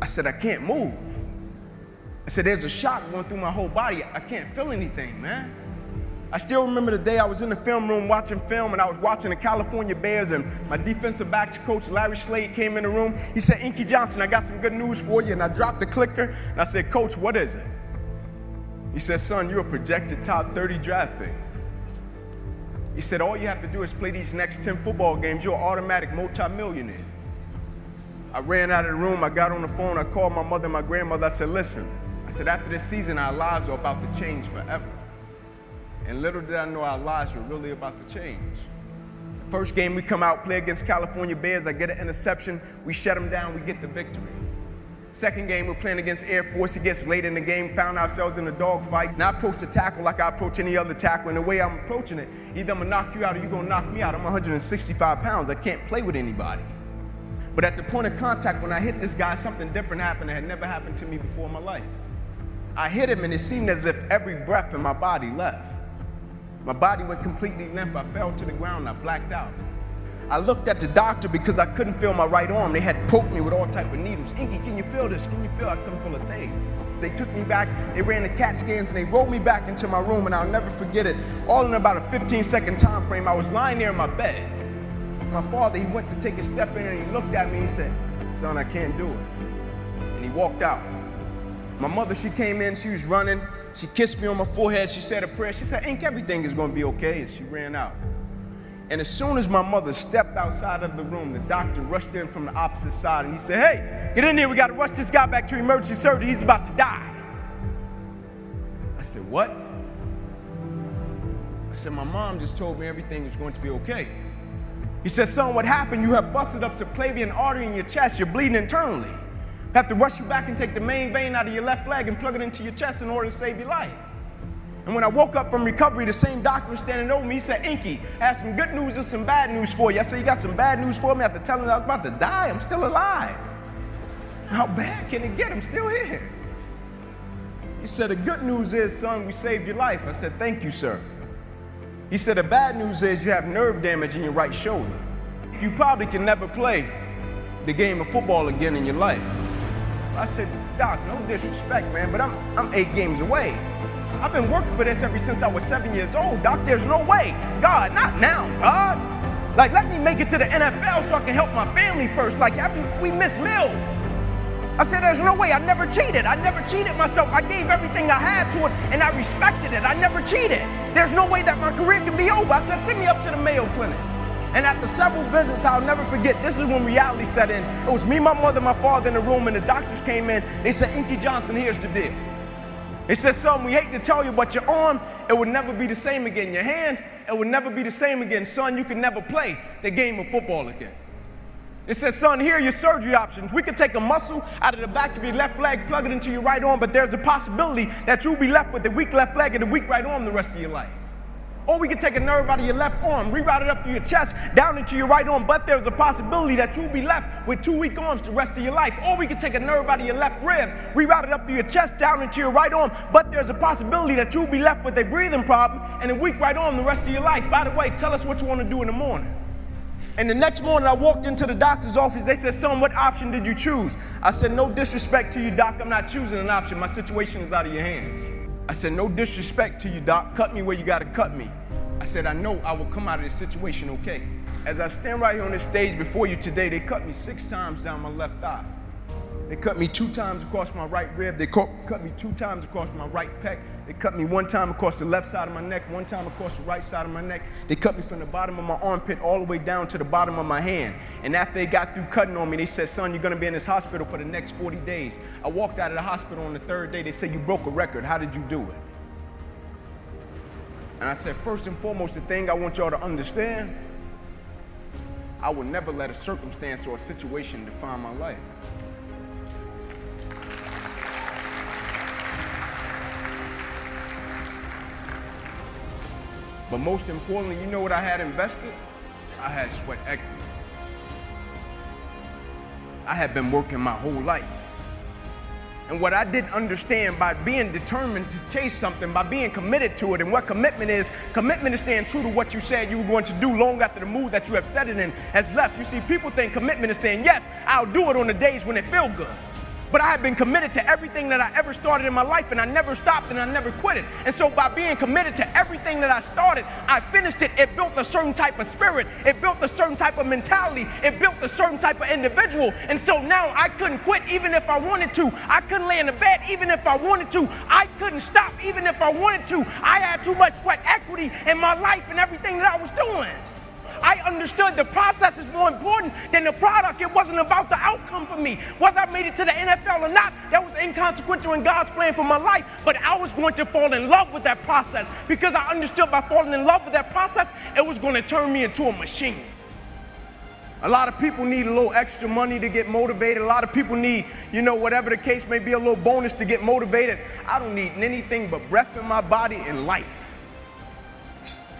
said, I can't move. I said, there's a shock going through my whole body. I can't feel anything, man. I still remember the day I was in the film room watching film, and I was watching the California Bears, and my defensive backs coach, Larry Slade, came in the room. He said, Inky Johnson, I got some good news for you. And I dropped the clicker, and I said, Coach, what is it? He said, son, you're a projected top 30 draft pick. He said, all you have to do is play these next 10 football games. You're an automatic multimillionaire. I ran out of the room. I got on the phone. I called my mother and my grandmother. I said, listen. I said, after this season, our lives are about to change forever. And little did I know our lives were really about to change. The first game we come out, play against California Bears. I get an interception. We shut them down. We get the victory. Second game, we're playing against Air Force. It gets late in the game, found ourselves in a dogfight. And I approach the tackle like I approach any other tackle. And the way I'm approaching it, either I'm going to knock you out or you're going to knock me out. I'm 165 pounds. I can't play with anybody. But at the point of contact, when I hit this guy, something different happened that had never happened to me before in my life. I hit him, and it seemed as if every breath in my body left. My body went completely limp. I fell to the ground. I blacked out. I looked at the doctor because I couldn't feel my right arm. They had poked me with all type of needles. Inky, can you feel this? Can you feel? I couldn't feel a thing. They took me back. They ran the CAT scans, and they rolled me back into my room, and I'll never forget it. All in about a 15-second time frame, I was lying there in my bed. My father, he went to take a step in, and he looked at me, and he said, son, I can't do it. And he walked out. My mother, she came in. She was running. She kissed me on my forehead. She said a prayer. She said, Ink, everything is going to be okay. And she ran out. And as soon as my mother stepped outside of the room, the doctor rushed in from the opposite side, and he said, hey, get in here. We got to rush this guy back to emergency surgery. He's about to die. I said, what? I said, my mom just told me everything is going to be okay. He said, son, what happened? You have busted up subclavian artery in your chest. You're bleeding internally. I have to rush you back and take the main vein out of your left leg and plug it into your chest in order to save your life. And when I woke up from recovery, the same doctor was standing over me. He said, Inky, I have some good news and some bad news for you. I said, you got some bad news for me? After telling him I was about to die, I'm still alive. How bad can it get? I'm still here. He said, the good news is, son, we saved your life. I said, thank you, sir. He said, the bad news is you have nerve damage in your right shoulder. You probably can never play the game of football again in your life. I said, doc, no disrespect, man, but I'm 8 games away. I've been working for this ever since I was 7 years old, doc. There's no way. God, not now, God. Like, let me make it to the NFL so I can help my family first. Like, we miss meals. I said, there's no way. I never cheated. I never cheated myself. I gave everything I had to it, and I respected it. I never cheated. There's no way that my career can be over. I said, send me up to the Mayo Clinic. And after several visits, I'll never forget, this is when reality set in. It was me, my mother, my father in the room, and the doctors came in. They said, Inky Johnson, here's the deal. They said, son, we hate to tell you, but your arm, it would never be the same again. Your hand, it would never be the same again. Son, you can never play the game of football again. They said, son, here are your surgery options. We could take a muscle out of the back of your left leg, plug it into your right arm, but there's a possibility that you'll be left with a weak left leg and a weak right arm the rest of your life. Or we could take a nerve out of your left arm, reroute it up to your chest, down into your right arm, but there's a possibility that you'll be left with 2 weak arms the rest of your life. Or we could take a nerve out of your left rib, reroute it up to your chest, down into your right arm, but there's a possibility that you'll be left with a breathing problem and a weak right arm the rest of your life. By the way, tell us what you want to do in the morning. And the next morning, I walked into the doctor's office. They said, son, what option did you choose? I said, no disrespect to you, doc. I'm not choosing an option. My situation is out of your hands. I said, no disrespect to you, doc. Cut me where you got to cut me. I said, I know I will come out of this situation okay. As I stand right here on this stage before you today, they cut me 6 times down my left thigh. They cut me 2 times across my right rib. They cut me 2 times across my right pec. They cut me 1 time across the left side of my neck, 1 time across the right side of my neck. They cut me from the bottom of my armpit all the way down to the bottom of my hand. And after they got through cutting on me, they said, son, you're going to be in this hospital for the next 40 days. I walked out of the hospital on the 3rd day. They said, you broke a record. How did you do it? And I said, first and foremost, the thing I want y'all to understand, I will never let a circumstance or a situation define my life. But most importantly, you know what I had invested? I had sweat equity. I had been working my whole life. And what I didn't understand, by being determined to chase something, by being committed to it, and what commitment is staying true to what you said you were going to do long after the mood that you have set it in has left. You see, people think commitment is saying, yes, I'll do it on the days when it feels good. But I had been committed to everything that I ever started in my life, and I never stopped and I never quit it. And so by being committed to everything that I started, I finished it. It built a certain type of spirit. It built a certain type of mentality. It built a certain type of individual. And so now I couldn't quit even if I wanted to. I couldn't lay in the bed even if I wanted to. I couldn't stop even if I wanted to. I had too much sweat equity in my life and everything that I was doing. I understood the process is more important than the product. It wasn't about the outcome for me. Whether I made it to the NFL or not, that was inconsequential in God's plan for my life. But I was going to fall in love with that process because I understood by falling in love with that process, it was going to turn me into a machine. A lot of people need a little extra money to get motivated. A lot of people need, whatever the case may be, a little bonus to get motivated. I don't need anything but breath in my body and life.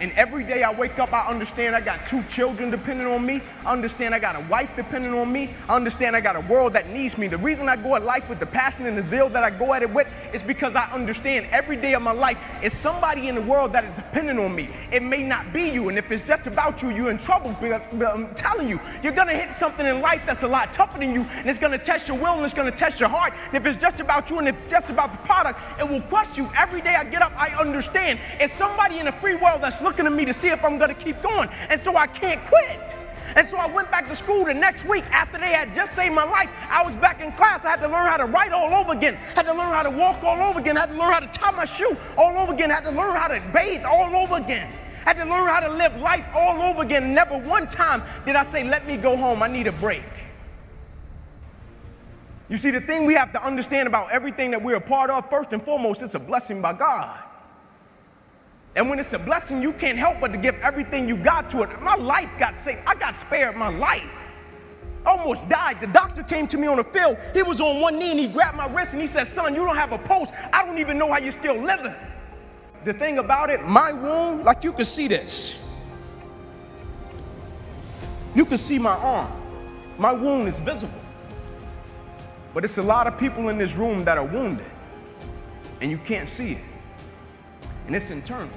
And every day I wake up, I understand I got 2 children depending on me. I understand I got a wife depending on me. I understand I got a world that needs me. The reason I go at life with the passion and the zeal that I go at it with is because I understand every day of my life is somebody in the world that is dependent on me. It may not be you, and if it's just about you, you're in trouble because I'm telling you, you're gonna hit something in life that's a lot tougher than you, and it's gonna test your will and it's gonna test your heart. And if it's just about you and if it's just about the product, it will crush you. Every day I get up, I understand it's somebody in the free world that's looking at me to see if I'm going to keep going. And so I can't quit. And so I went back to school the next week after they had just saved my life. I was back in class. I had to learn how to write all over again. Had to learn how to walk all over again. Had to learn how to tie my shoe all over again. Had to learn how to bathe all over again. Had to learn how to live life all over again. Never one time did I say, let me go home. I need a break. You see, the thing we have to understand about everything that we're a part of, first and foremost, it's a blessing by God. And when it's a blessing, you can't help but to give everything you got to it. My life got saved. I got spared my life. I almost died. The doctor came to me on the field. He was on one knee and he grabbed my wrist and he said, son, you don't have a pulse. I don't even know how you're still living. The thing about it, my wound, like you can see this. You can see my arm. My wound is visible. But it's a lot of people in this room that are wounded and you can't see it. And it's internal.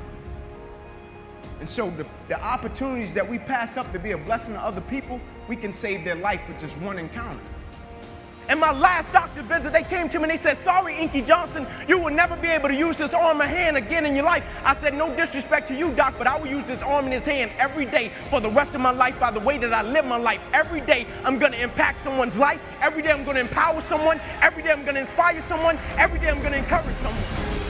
And so the opportunities that we pass up to be a blessing to other people, we can save their life with just one encounter. In my last doctor visit, they came to me and they said, sorry, Inky Johnson, you will never be able to use this arm or hand again in your life. I said, no disrespect to you, doc, but I will use this arm and this hand every day for the rest of my life by the way that I live my life. Every day I'm going to impact someone's life. Every day I'm going to empower someone. Every day I'm going to inspire someone. Every day I'm going to encourage someone.